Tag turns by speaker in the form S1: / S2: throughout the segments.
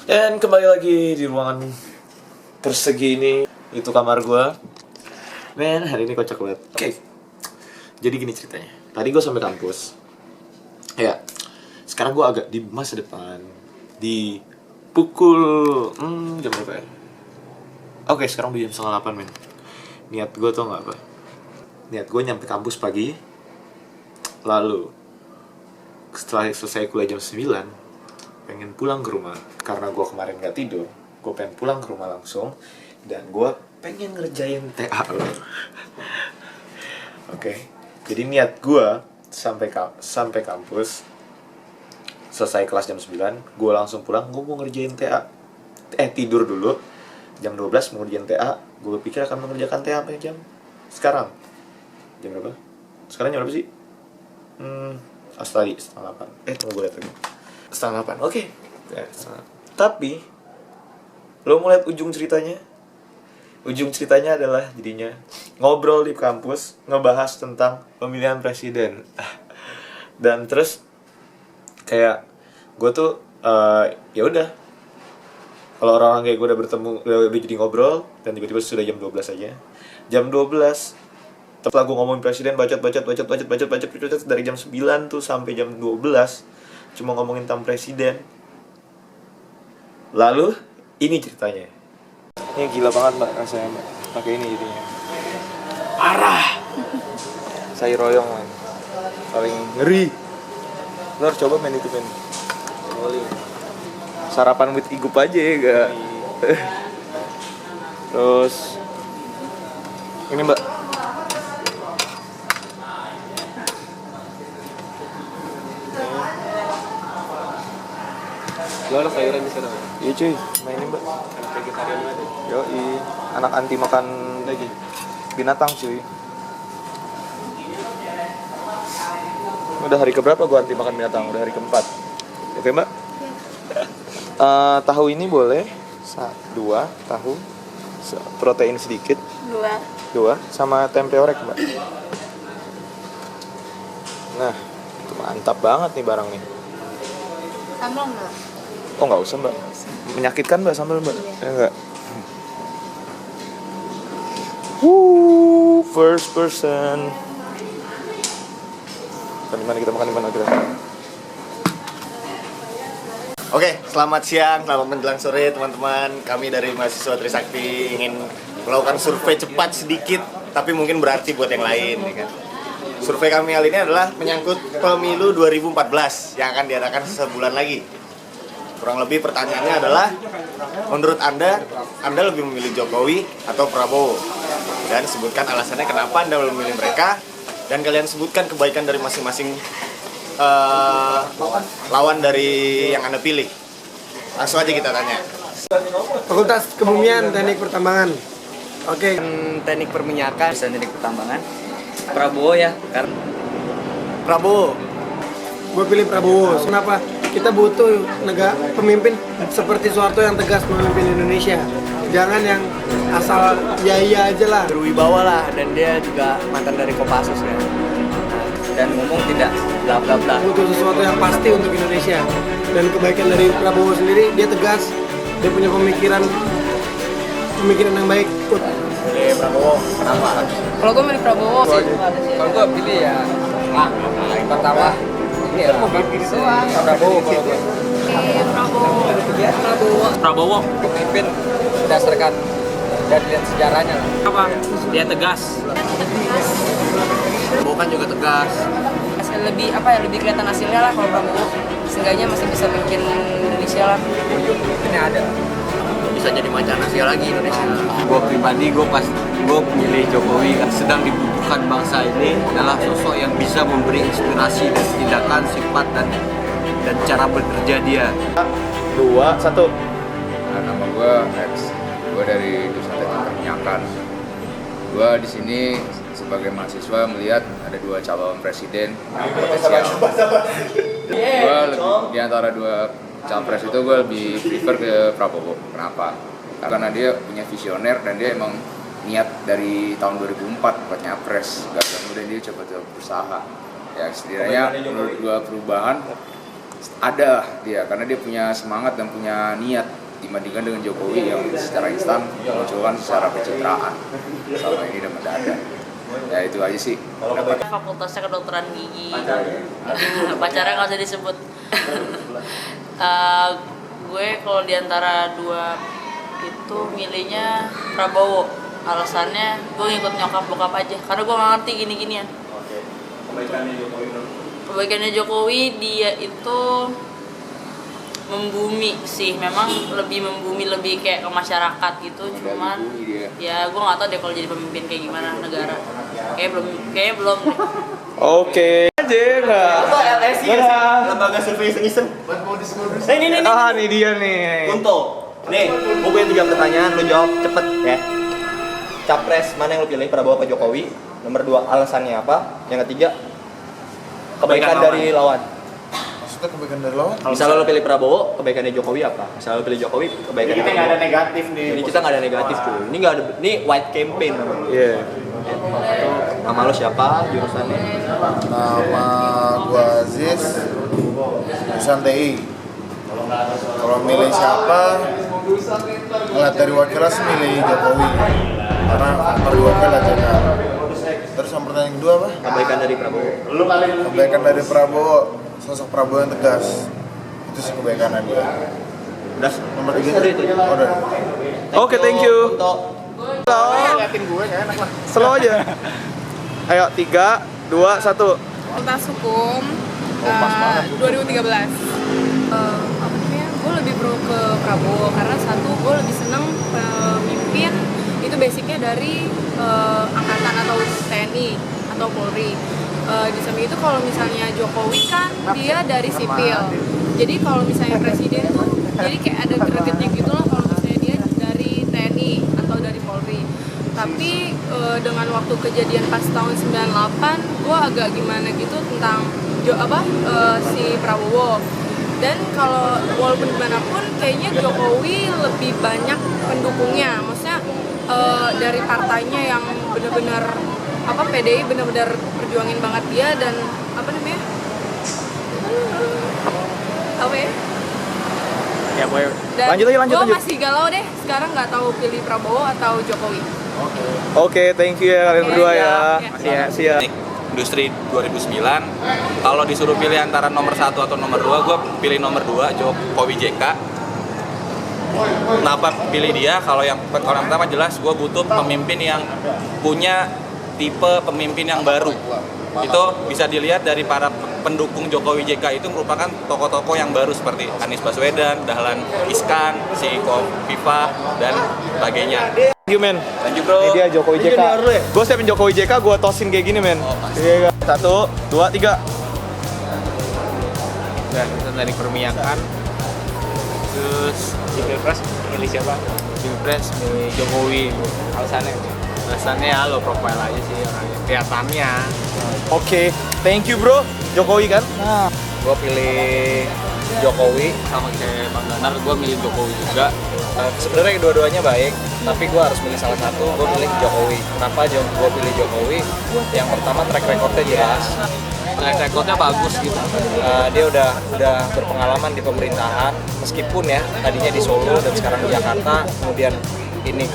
S1: Dan kembali lagi di ruangan persegi ini. Itu kamar gue. Men, hari ini kocak banget. Oke. Jadi gini ceritanya. Tadi gue sampai kampus. Ya. Sekarang gue agak di masa depan. Di pukul jam berapa ya? Oke, sekarang udah jam 7:30 men. Niat gue tuh gak apa. Niat gue nyampe kampus pagi. Lalu setelah selesai kuliah jam 9, pengen pulang ke rumah. Karena gue kemarin gak tidur, gue pengen pulang ke rumah langsung. Dan gue pengen ngerjain TA lo. Oke. Jadi niat gue sampai kampus, selesai kelas jam 9, gue langsung pulang. Gue mau ngerjain TA. Tidur dulu. Jam 12 mau ngerjain TA. Gue pikir akan mengerjakan TA sampai jam sekarang. Jam berapa? Sekarang jam berapa sih? Tadi 7:30. Tunggu gue lihat lagi. 7:30. Oke. Tapi lo mau lihat ujung ceritanya? Ujung ceritanya adalah jadinya ngobrol di kampus, ngebahas tentang pemilihan presiden. Dan terus kayak gue tuh ya udah, kalau orang-orang kayak gue udah bertemu, udah jadi ngobrol, dan tiba-tiba sudah jam 12 aja. Jam 12 setelah gue ngomongin presiden, bacot dari jam 9 tuh sampai jam 12 cuma ngomongin tentang presiden. Lalu ini ceritanya. Ini gila banget mbak rasanya mbak, pakai ini jadinya parah. Sayur royong man, paling ngeri. Lo harus coba main itu men. Sarapan with igup aja ya gak. Terus ini mbak,
S2: Lo ada sayuran di sana?
S1: iya cuy, mainin mbak.
S2: Anak vegetarian ada?
S1: Yoi, anak anti makan
S2: Daging?
S1: binatang cuy. Udah hari keberapa gua anti makan binatang? Udah hari keempat. Oke mbak? Tahu ini boleh? 2 tahu, protein sedikit. 2 sama tempe orek mbak. Nah, itu mantap banget nih barang nih.
S3: Sambal nggak?
S1: Oh nggak usah mbak, menyakitkan mbak sambal mbak. Ya enggak. First person. Kita makan di mana kita?
S2: Oke, selamat siang, selamat menjelang sore teman-teman. Kami dari mahasiswa Trisakti ingin melakukan survei cepat sedikit, tapi mungkin berarti buat yang lain ya kan. Survei kami kali ini adalah menyangkut pemilu 2014 yang akan diadakan sebulan lagi. Kurang lebih pertanyaannya adalah, menurut Anda lebih memilih Jokowi atau Prabowo? Dan sebutkan alasannya kenapa Anda memilih mereka, dan kalian sebutkan kebaikan dari masing-masing lawan dari yang Anda pilih. Langsung aja kita tanya.
S4: Fakultas Kebumian Teknik Pertambangan. Oke.
S5: Teknik perminyakan, teknik pertambangan. Prabowo ya, karena
S2: Prabowo.
S4: Gue pilih Prabowo. Kenapa? Kita butuh pemimpin seperti Soeharto yang tegas memimpin Indonesia. Jangan yang asal iya aja lah.
S5: berwibawa lah, dan dia juga mantan dari Kopassus ya. Dan ngomong tidak bla bla bla.
S4: Butuh sesuatu yang pasti untuk Indonesia. Dan kebaikan dari Prabowo sendiri, dia tegas. Dia punya pemikiran yang baik.
S2: Pilih Prabowo. Kenapa?
S3: Kalau gue milih Prabowo sih.
S5: Kalau gua pilih ya, yang pertama ini ya Prabowo. Kalau gua
S3: Prabowo.
S5: pemimpin berdasarkan dari lihat sejarahnya lah.
S3: Apa? Dia tegas.
S5: Prabowo kan juga tegas.
S3: Lebih kelihatan hasilnya lah kalau Prabowo. Seenggaknya masih bisa bikin Indonesia lah.
S5: Ini ada bisa jadi macan Asia lagi Indonesia.
S6: Gue pribadi, gue milih Jokowi. Sedang dibutuhkan bangsa ini adalah sosok yang bisa memberi inspirasi dan tindakan, sifat dan cara bekerja dia.
S1: 2, 1.
S7: Nama gue X, gue dari Jurusan Teknik Perminyakan. Gue di sini sebagai mahasiswa melihat ada 2 calon presiden yang potensial. Gue di antara 2 calon presiden itu gue lebih prefer ke Prabowo. Kenapa? Karena dia punya visioner dan dia emang niat dari tahun 2004 buat nyapres. Gak kemudian dia coba berusaha. Ya setidaknya menurut gue perubahan ada dia, karena dia punya semangat dan punya niat dibandingkan dengan Jokowi yang secara instan munculkan secara pencitraan selama ini dan mendadak. Ya itu aja sih.
S8: Fakultasnya kedokteran gigi. Pacarnya nggak usah disebut. Gue kalau diantara dua itu milihnya Prabowo. Alasannya gue ngikut nyokap bokap aja, karena gue nggak ngerti gini-ginian. Kebaikannya Jokowi, dia itu membumi sih, memang lebih membumi, lebih kayak ke masyarakat gitu. Cuman ya gue nggak tahu deh kalau jadi pemimpin kayak gimana negara. Kayaknya belum deh.
S1: Oke aja nggak?
S2: Atau LSI ya sih? Lembaga survei iseng-iseng. Nih.
S1: Ah, nih dia nih.
S2: Untuk nih, gue punya 3 pertanyaan, lu jawab cepet ya. Capres mana yang lu pilih, Prabowo atau Jokowi? Nomor 2, alasannya apa? Yang ketiga, kebaikan dari lawan.
S9: Maksudnya kebaikan dari lawan?
S2: Misalnya lu pilih Prabowo, kebaikannya Jokowi apa? Misalnya lu pilih Jokowi, kebaikannya Prabowo. Ini nggak ada negatif nih. Ini kita nggak ada negatif tuh. Ini nggak ada, ini white campaign namanya.
S1: Iya.
S2: Nama lu siapa? Jurusannya?
S9: Nama gua Aziz, jurusan TI. Kalau milih siapa? Ngeliat dari wakilnya sih milih Jokowi. Karena faktor wakil aja kan. Terus yang pertanyaan kedua apa?
S2: Kebaikan dari Prabowo.
S9: Kebaikan dari Prabowo, sosok Prabowo yang tegas. Itu sih kebaikannya dia.
S2: Udah.
S9: Nomor 3 itu. Oh, udah.
S1: Oke, thank you.
S2: Liatin gue gak enak lah.
S1: Slow aja. Ayo, 3, 2, 1.
S10: Fakultas Hukum 2013. Apa namanya? Gue lebih pro ke Prabowo karena satu, gue lebih seneng pemimpin itu basicnya dari angkatan atau TNI atau Polri. Di samping itu kalau misalnya Jokowi kan dia dari sipil. Jadi kalau misalnya presiden tuh jadi kayak ada gregetnya gitu loh kalau misalnya dia dari TNI atau dari Polri. Tapi dengan waktu kejadian pas tahun 98 gue agak gimana gitu tentang si Prabowo. Dan kalau walaupun gimana pun kayaknya Jokowi lebih banyak pendukungnya, maksudnya dari partainya yang benar-benar PDI benar-benar perjuangin banget dia dan apa namanya
S1: Ya, boleh.
S10: dan
S1: Lanjut.
S10: gue masih galau deh sekarang, nggak tahu pilih Prabowo atau Jokowi.
S1: Oke, thank you ya kalian berdua ya.
S10: Siap.
S11: Industri 2009, kalau disuruh pilih antara nomor 1 atau nomor 2, gue pilih nomor 2, Jokowi JK. Kenapa pilih dia? Kalau yang pertama jelas gue butuh pemimpin yang punya tipe pemimpin yang baru. Itu bisa dilihat dari para pendukung Jokowi JK itu merupakan tokoh-tokoh yang baru seperti Anies Baswedan, Dahlan Iskan, si Kofifa, dan sebagainya.
S1: Thank you, men.
S11: Thank you, bro.
S1: Ini dia Jokowi JK. Gue siapin Jokowi JK, gue tosin kayak gini, men. Iya, 1, 2, 3.
S5: Dan kita dari perminyakan. Terus di Pilpres milih siapa? Pilpres milih Jokowi. Alasannya ya lo profile aja sih orangnya. Kelihatannya.
S1: Oke, thank you, bro. Jokowi kan? Nah.
S5: Gue pilih Jokowi sama kayak Bang Danar, gue milih Jokowi juga.
S2: Sebenarnya kedua-duanya baik, tapi gue harus pilih salah satu. Gue pilih Jokowi. Kenapa gue pilih Jokowi? Yang pertama track recordnya jelas.
S5: Track recordnya bagus gitu.
S2: Dia udah berpengalaman di pemerintahan, meskipun ya tadinya di Solo dan sekarang di Jakarta, kemudian ini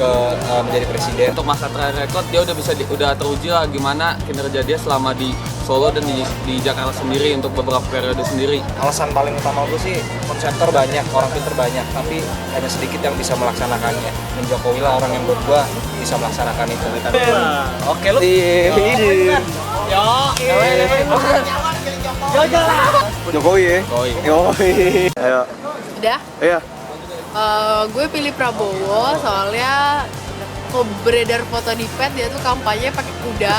S2: menjadi presiden.
S5: Untuk masa track record dia udah teruji lah gimana kinerja dia selama di Solo dan di Jakarta sendiri untuk beberapa periode sendiri.
S2: Alasan paling utama gue sih, konseptor banyak, orang pinter banyak, tapi hanya sedikit yang bisa melaksanakannya. Dan Jokowi lah orang yang buat gue bisa melaksanakan itu.
S1: Oke, lu. Jokowi ya? Jokowi. Ayo.
S10: Udah?
S1: Iya.
S10: Gue pilih Prabowo soalnya kok beredar foto di pet dia tuh kampanye pakai kuda,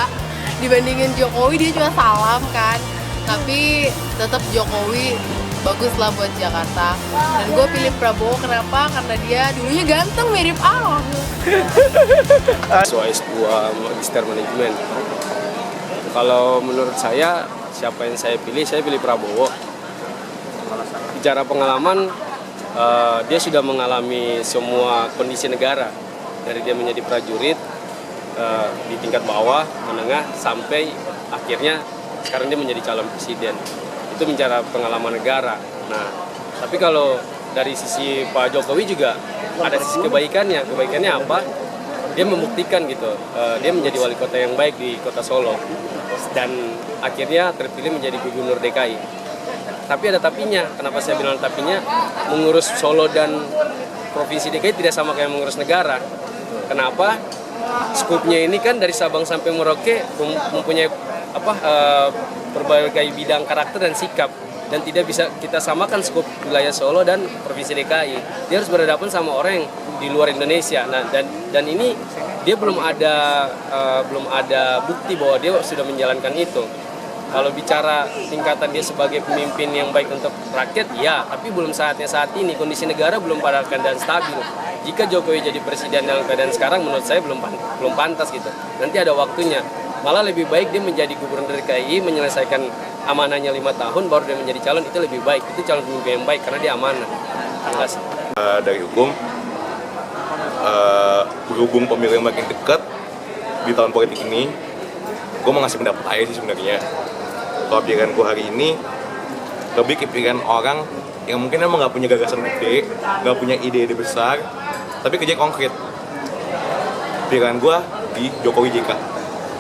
S10: dibandingin Jokowi dia cuma salam kan. Tapi tetap Jokowi bagus lah buat Jakarta. Dan gue pilih Prabowo kenapa? Karena dia dulunya ganteng mirip Ahok.
S12: Soal S2 Magister Manajemen. Kalau menurut saya siapa yang saya pilih Prabowo. Bicara pengalaman, dia sudah mengalami semua kondisi negara, dari dia menjadi prajurit di tingkat bawah, menengah, sampai akhirnya sekarang dia menjadi calon presiden. Itu itu bicara pengalaman negara. Nah, tapi kalau dari sisi Pak Jokowi juga ada sisi kebaikannya. Kebaikannya apa? Dia membuktikan gitu, dia menjadi wali kota yang baik di kota Solo dan akhirnya terpilih menjadi gubernur DKI. Tapi ada tapinya. Kenapa saya bilang tapinya? Mengurus Solo dan provinsi DKI tidak sama kayak mengurus negara. Kenapa? Skupnya ini kan dari Sabang sampai Merauke mempunyai berbagai bidang karakter dan sikap, dan tidak bisa kita samakan skup wilayah Solo dan provinsi DKI. Dia harus berhadapan sama orang yang di luar Indonesia. Nah, dan ini dia belum ada bukti bahwa dia sudah menjalankan itu. Kalau bicara tingkatan dia sebagai pemimpin yang baik untuk rakyat, ya, tapi belum saatnya saat ini. Kondisi negara belum pada keadaan stabil. Jika Jokowi jadi presiden dalam keadaan sekarang, menurut saya belum pantas gitu. Nanti ada waktunya. Malah lebih baik dia menjadi gubernur DKI, menyelesaikan amanahnya 5 tahun, baru dia menjadi calon, itu lebih baik. Itu calon pemimpin yang baik karena dia amanah.
S13: Dari hukum, berhubung pemilu yang makin dekat di tahun politik ini, gue mau ngasih pendapat aja sih sebenarnya. Kalau pilihan gue hari ini lebih ke pilihan orang yang mungkin emang nggak punya gagasan gede, nggak punya ide-ide besar, tapi kerja konkret. Pilihan gue di Jokowi JK.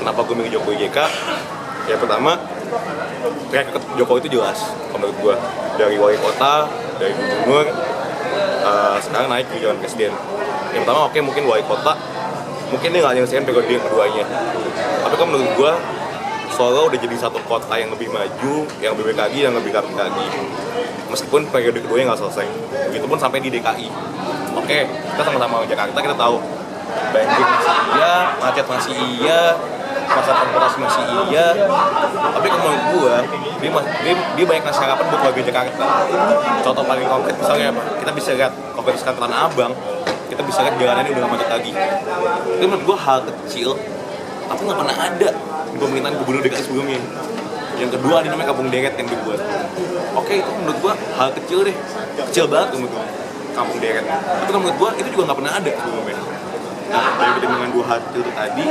S13: Kenapa gue milih Jokowi JK? Ya pertama, track record Jokowi itu jelas menurut gue. Dari wali kota, dari gubernur, sekarang naik ke jalan presiden. Yang pertama oke, mungkin wali kota, mungkin dia nggak nyelesain periode yang keduanya. Tapi kan menurut gue, Solo udah jadi satu kota yang lebih maju, yang lebih baik lagi, yang lebih rapi lagi. Meskipun periode keduanya nggak selesai. Begitupun sampai di DKI. Oke, kita sama-sama Jakarta, kita tahu banjir masih iya, macet masih iya, masa transportasi masih iya. Tapi menurut gue, dia banyak ngasih harapan buat warga Jakarta. Contoh paling konkret misalnya apa? Kita bisa lihat konkret sekarang Tanah Abang, kita bisa lihat jalanannya udah nggak macet lagi. Itu menurut gue hal kecil, tapi nggak pernah ada di pemerintahan gubernur DKI sebelumnya. Yang kedua ada namanya Kampung Deret yang dibuat. Oke, itu menurut gua hal kecil deh, kecil banget menurut gua, Kampung Deret. Tapi menurut gua itu juga nggak pernah ada sebelumnya. Nah, dengan dua hal kecil itu tadi,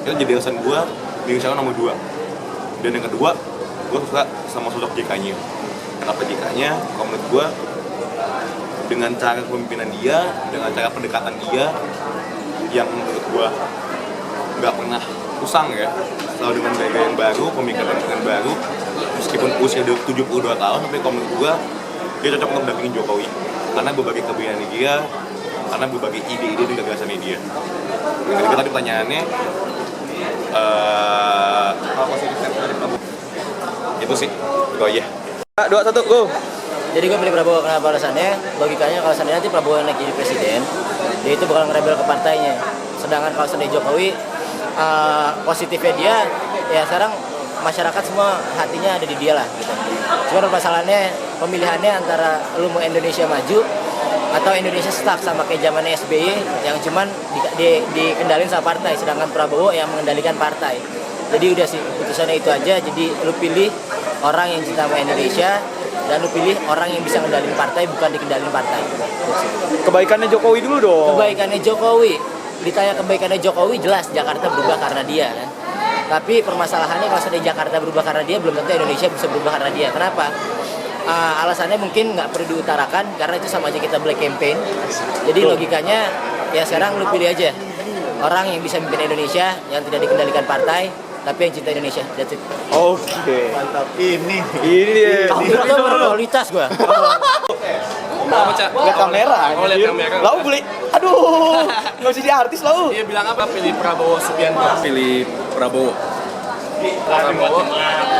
S13: itu jadi alasan gua milih calon nomor 2. Dan yang kedua, gua suka sama sosok JK-nya. Kenapa JK-nya? Kalau menurut gua, dengan cara kepemimpinan dia, dengan cara pendekatan dia, yang menurut gua nggak pernah usang ya, selalu dengan gaya yang baru, pemikiran baru, meskipun usia 72 tahun, tapi kalau menurut gue dia cocok untuk mendampingi Jokowi karena berbagai kelebihan dia, karena berbagai ide-ide dan gagasannya dia. Ketika tadi pertanyaannya itu sih, itu aja.
S1: 2, 1, go!
S14: Jadi gue pilih Prabowo, kenapa alasannya? Logikanya kalau seandainya nanti Prabowo yang naik jadi presiden, dia itu bakal ngerebel ke partainya. Sedangkan kalau seandainya Jokowi, positifnya dia, ya sekarang masyarakat semua hatinya ada di dia lah gitu. Cuma permasalahannya pemilihannya antara lu mau Indonesia maju atau Indonesia stuck sama kayak zamannya SBY yang cuman dikendalin sama partai, sedangkan Prabowo yang mengendalikan partai. Jadi udah sih putusannya itu aja. Jadi lu pilih orang yang cinta sama Indonesia dan lu pilih orang yang bisa ngendalin partai, bukan dikendalin partai.
S1: Kebaikannya Jokowi dulu dong.
S14: Kebaikannya Jokowi. Ditanya kebaikannya Jokowi, jelas Jakarta berubah karena dia kan. Tapi permasalahannya kalau sudah Jakarta berubah karena dia, belum tentu Indonesia bisa berubah karena dia. Kenapa? Alasannya mungkin nggak perlu diutarakan karena itu sama aja kita black campaign. Jadi logikanya ya sekarang lu pilih aja orang yang bisa memimpin Indonesia, yang tidak dikendalikan partai, tapi yang cinta Indonesia. That's it.
S1: Oke.
S14: Mantap. Ini
S1: dia.
S14: Itu berkualitas gua.
S1: Lihat kamera.
S11: Oh, lihat kamera.
S1: Lau beli. Aduh, nggak usah jadi artis lau.
S11: Dia bilang apa? Pilih Prabowo Subianto. Pilih Prabowo. Prabowo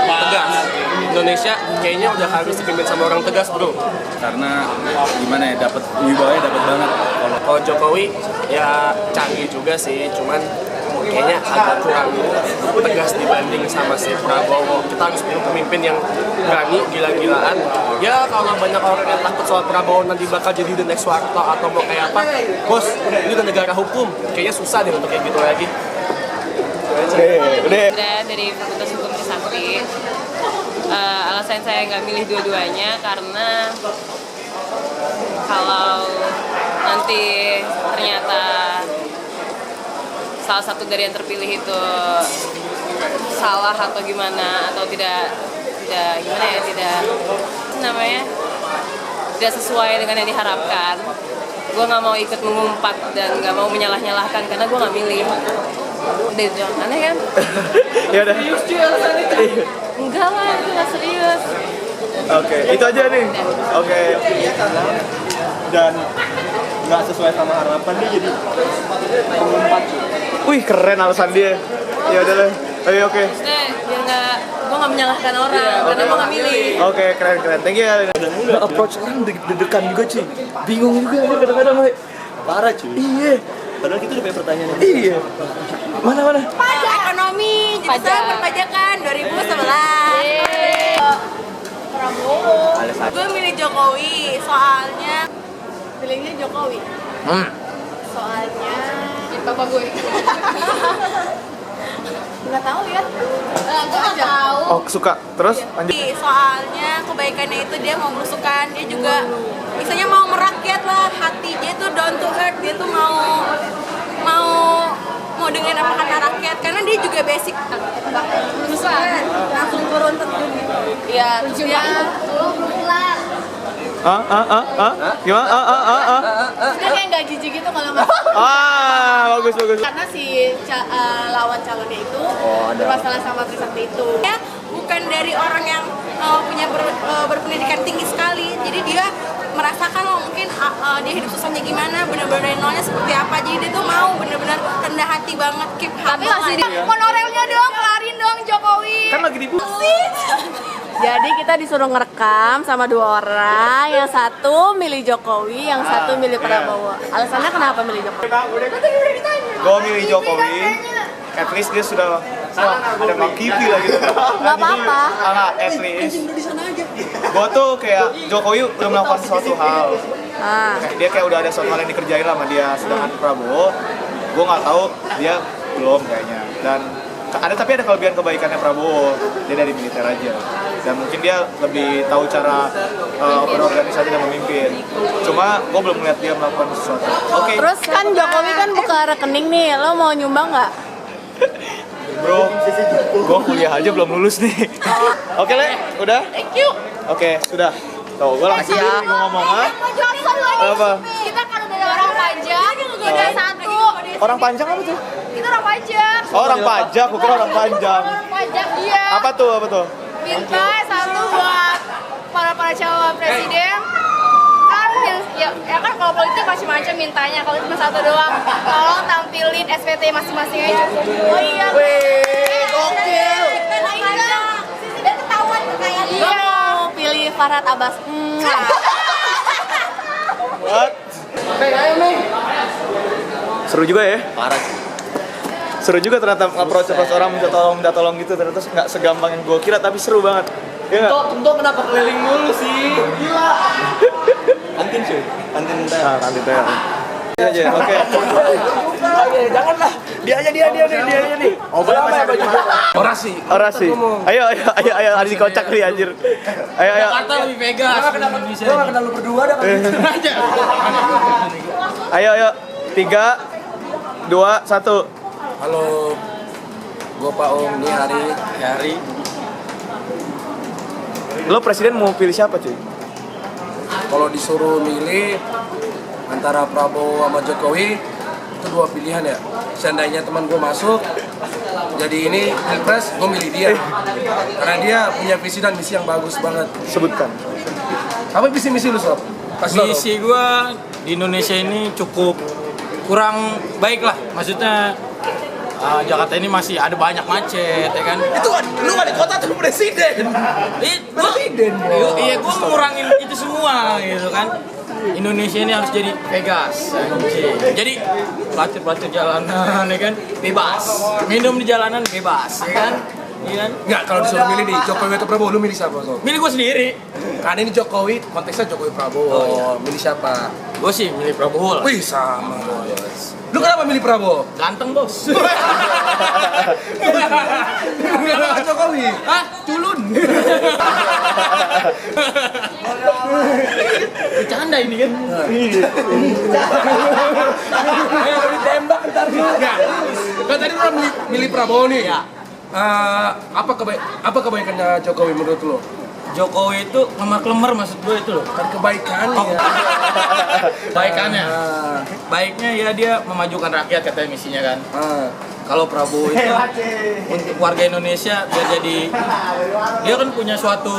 S11: tegas. Indonesia kayaknya udah harus dipimpin sama orang tegas, bro. Karena gimana ya, dapat wibawanya dapat banget. Kalau Jokowi ya canggih juga sih, cuman kayaknya agak kurang tegas dibanding sama si Prabowo. Kita harus punya pemimpin yang berani, gila-gilaan. Ya kalau banyak orang yang takut soal Prabowo nanti bakal jadi the next Soeharto atau mau kayak apa, bos, ini udah negara hukum. Kayaknya susah deh untuk kayak gitu lagi.
S3: Udah dari Fakultas Hukum Trisakti. Alasan saya nggak milih dua-duanya karena kalau nanti ternyata salah satu dari yang terpilih itu salah atau gimana atau tidak gimana ya, tidak namanya, tidak sesuai dengan yang diharapkan. Gue nggak mau ikut mengumpat dan nggak mau menyalah-nyalahkan karena gue nggak milih. Udah jangan aneh kan?
S1: Ya udah.
S3: Serius cuy alasan itu? Enggak lah, itu nggak serius.
S1: Oke, itu aja nih. Oke.
S2: Dan nggak sesuai sama harapan dia jadi pengumpat.
S1: Wih, keren alasan dia. Ya udah lah. Oke, oke.
S3: Maksudnya biar nggak, gue nggak menyalahkan orang karena gue nggak milih.
S1: Oke, keren. Thank you. Udah approach orang deg-degan juga cuy. Bingung juga kadang-kadang.
S2: Parah cuy.
S1: Iya.
S2: Padahal kita udah punya pertanyaan.
S1: Iya. Mana?
S15: Pajak ekonomi, jurusan perpajakan 2011. Prabowo. Gue milih Jokowi, soalnya pilihnya Jokowi. Soalnya bapak gue. Nggak tahu ya. Gue nggak tahu.
S1: Oh, suka. Terus lanjut.
S15: Soalnya kebaikannya itu dia mau berusukan, dia juga misalnya mau merakyat lah, hati dia tuh down to earth, dia tuh mau dengan apa kata rakyat, karena dia juga basic berusukan langsung turun terjun gitu. Iya, terus dia
S1: Gimana?
S15: dia kayak nggak jijik gitu kalau masuk.
S1: Bagus.
S15: Karena si lawan calonnya itu bermasalah sama Trisakti itu. Dia bukan dari orang yang punya berpendidikan tinggi sekali, jadi dia merasakan mungkin dia hidup susahnya gimana, bener-bener dari nolnya seperti apa, jadi dia tuh mau bener-bener rendah hati banget, keep humble. Monorelnya dong, kelarin dong Jokowi.
S1: Kan lagi dibuat.
S15: Jadi kita disuruh ngerekam sama dua orang, yang satu milih Jokowi, yang satu milih Prabowo. Alasannya kenapa milih Jokowi?
S1: Gue milih Jokowi. At least dia sudah ada Bang Kipi lah gitu.
S15: Gak apa-apa.
S1: At least. Gue tuh kayak Jokowi udah melakukan suatu hal. Dia kayak udah ada suatu hal yang dikerjain lah sama dia. Sedangkan Prabowo, gue nggak tahu dia belum kayaknya. Dan tapi ada kelebihan kebaikannya Prabowo, dia dari militer aja. Dan mungkin dia lebih tahu cara berorganisasi dan memimpin. Cuma gue belum melihat dia melakukan sesuatu. Oke.
S15: Terus kan Jokowi kan buka rekening nih, lo mau nyumbang nggak?
S1: Bro, gue kuliah aja belum lulus nih. Oke, Le, udah?
S15: Thank you.
S1: Oke, sudah. Tuh, gue langsung ngomong, apa?
S15: Kita kan udah orang pajak, udah satu.
S1: Orang panjang apa tuh?
S15: Kita orang pajak.
S1: Oh, orang pajak, bukan orang panjang.
S15: Orang pajak dia.
S1: Apa tuh?
S15: Minta satu buat para calon presiden. Kan ya kan kalau politik macam-macam mintanya, kalau cuma satu doang, tolong tampilin SPT masing-masing aja cukup. Oh iya. Gokil. Biar ketahuan kekayaan dia. Gue mau pilih Farhad Abbas.
S1: What? Seru juga ya?
S2: Parah.
S1: Seru juga ternyata approach orang minta tolong gitu, ternyata nggak segampang yang gue kira, tapi seru banget. Ya nggak?
S2: Tentu kenapa keliling mulu sih? Gila. Kantin cuy. Kantin teh.
S1: Kantin teh. Iya aja, oke.
S2: Janganlah. Dia aja nih.
S1: Orasi. Ayo, ada di kocak nih anjir. Ayo.
S5: Jakarta lebih Vegas.
S2: Gua nggak kenal lu berdua dah.
S1: Ayo. 3, 2, 1.
S12: Halo, gue Pak Om, ini Hari.
S1: Lo presiden mau pilih siapa cuy?
S12: Kalau disuruh milih antara Prabowo sama Jokowi, itu dua pilihan ya. Seandainya teman gue masuk, jadi ini Pilpres, gue milih dia. Karena dia punya visi dan misi yang bagus banget.
S1: Sebutkan.
S12: Apa visi-misi lu, Sob?
S5: Visi gue di Indonesia ini cukup kurang baik lah. Maksudnya Jakarta ini masih ada banyak macet, ya kan?
S2: Itu lu ada kota tuh presiden.
S5: Iya, gue ngurangin itu semua gitu kan. Indonesia ini harus jadi Vegas. Jadi pelacur jalanan, ya kan? Bebas. Minum di jalanan bebas, ya kan? Iya kan?
S12: Enggak, kalau disuruh milih nih, Jokowi atau Prabowo, lu milih siapa, Sob?
S5: Milih gue sendiri.
S12: Kan ini Jokowi, konteksnya Jokowi Prabowo.
S5: Oh, iya.
S12: Milih siapa?
S5: Gue sih milih Prabowo lah.
S12: Wih, sama. Lu kenapa milih Prabowo?
S5: Ganteng, Bos.
S12: Kenapa Jokowi?
S5: Hah? Culun. Bercanda ini kan?
S12: Ayo ditembak ntar. Enggak. Kan tadi lu milih Prabowo nih.
S5: Ya.
S16: apa kebaikannya Jokowi menurut lo?
S5: Jokowi itu lemar-lemar maksud gue itu loh.
S16: Kan kebaikannya.
S5: Kebaikannya. Baiknya ya dia memajukan rakyat katanya misinya kan. Kalau Prabowo itu untuk warga Indonesia biar jadi dia kan punya suatu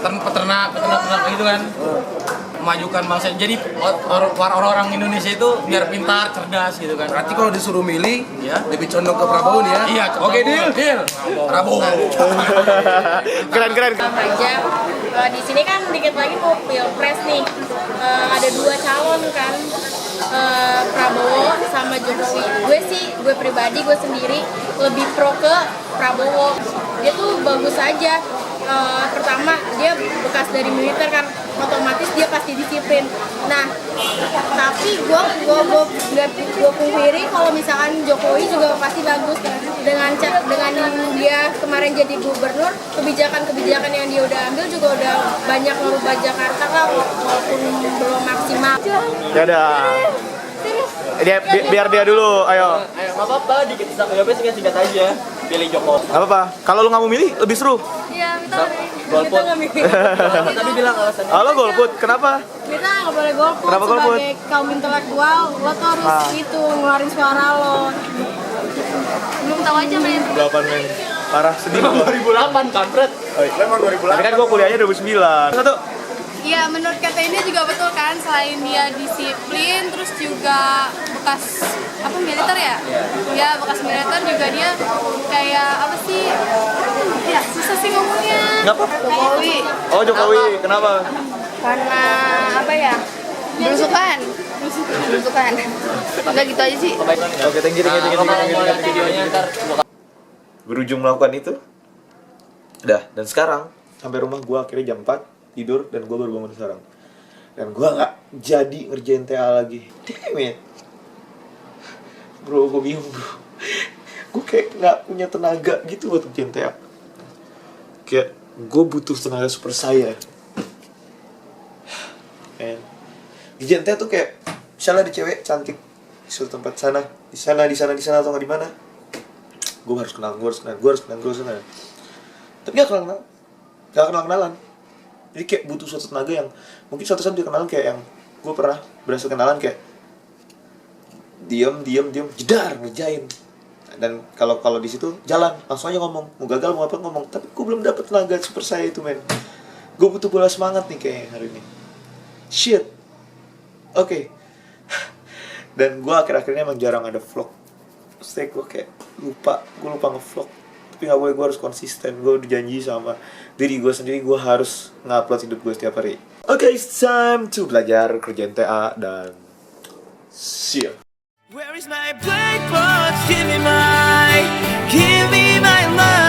S5: peternak gitu kan. Memajukan bangsa. Jadi orang-orang Indonesia itu biar pintar, cerdas gitu kan.
S16: Berarti kalau disuruh milih, ya lebih condong ke Prabowo nih ya?
S5: Iya.
S16: Oke, deal. Prabowo.
S2: Keren.
S15: aja. Di sini kan dikit lagi mau pilpres nih. Ada 2 calon kan. Prabowo sama Jokowi. Gue pribadi, gue sendiri lebih pro ke Prabowo. Dia tuh bagus aja. Pertama dia bekas dari militer kan, otomatis dia pasti disiplin. Nah, tapi gue pungkiri kalau misalkan Jokowi juga pasti bagus dengan dia kemarin jadi gubernur, kebijakan yang dia udah ambil juga udah banyak merubah Jakarta lah, walaupun belum maksimal.
S2: Ya udah. Biar dia dulu, ayo.
S14: Nggak apa-apa, dikit jawabnya singkat aja. Pilih Jokowi.
S2: Nggak apa-apa. Kalau lu nggak mau milih, lebih seru.
S15: Iya, kita nggak milih.
S14: Tadi bilang alasannya.
S2: Halo golput, kenapa?
S15: Kita nggak boleh golput.
S2: Kenapa golput?
S15: Sebagai kaum intelektual, lo tuh harus ngeluarin suara lo. Belum tahu aja men.
S2: 8 men. Parah, sedih.
S14: 2008 kampret.
S2: Lo emang 2008. Tapi kan gua kuliahnya 2009. Satu.
S15: Iya, menurut kata ini juga betul kan, selain dia disiplin, terus juga bekas militer ya? Ya, bekas militer juga dia kayak apa sih? Ya, susah sih ngomongnya.
S2: Ngapa?
S15: Jokowi.
S2: Oh, Jokowi. Kenapa?
S15: Karena apa ya? Belusukan. Udah gitu aja sih.
S2: Oke, thank you.
S14: Videonya ntar
S1: Berujung melakukan itu. Dah, dan sekarang sampai rumah gue akhirnya jam 4 tidur dan gue baru bangun sekarang. Dan gue nggak jadi ngerjain TA lagi. Damn it. Bro, gue bingung bro. Gue kayak nggak punya tenaga gitu buat ngerjain TA. Kayak gue butuh tenaga super saya. And ngerjain TA tuh kayak misalnya ada cewek cantik di suatu tempat sana, di sana atau nggak di mana. Gue harus kenal. Tapi gak kenal-kenalan. Jadi kayak butuh suatu tenaga yang mungkin suatu saat dia kenalan kayak yang gue pernah berhasil kenalan kayak diam jedar ngerjain. Dan kalau di situ jalan langsung aja ngomong, mau gagal mau apa ngomong. Tapi gue belum dapet tenaga super saya itu men. Gue butuh bola semangat nih kayak hari ini. Shit. Oke. Dan gue akhir-akhirnya emang jarang ada vlog. Terus gue kayak lupa nge-vlog. Tapi gak boleh, gue harus konsisten. Gue udah janji sama diri gue sendiri, gue harus nge-upload hidup gue setiap hari. Oke, it's time to belajar kerjaan TA dan see ya.
S17: Where is my blackboard? Give me my love.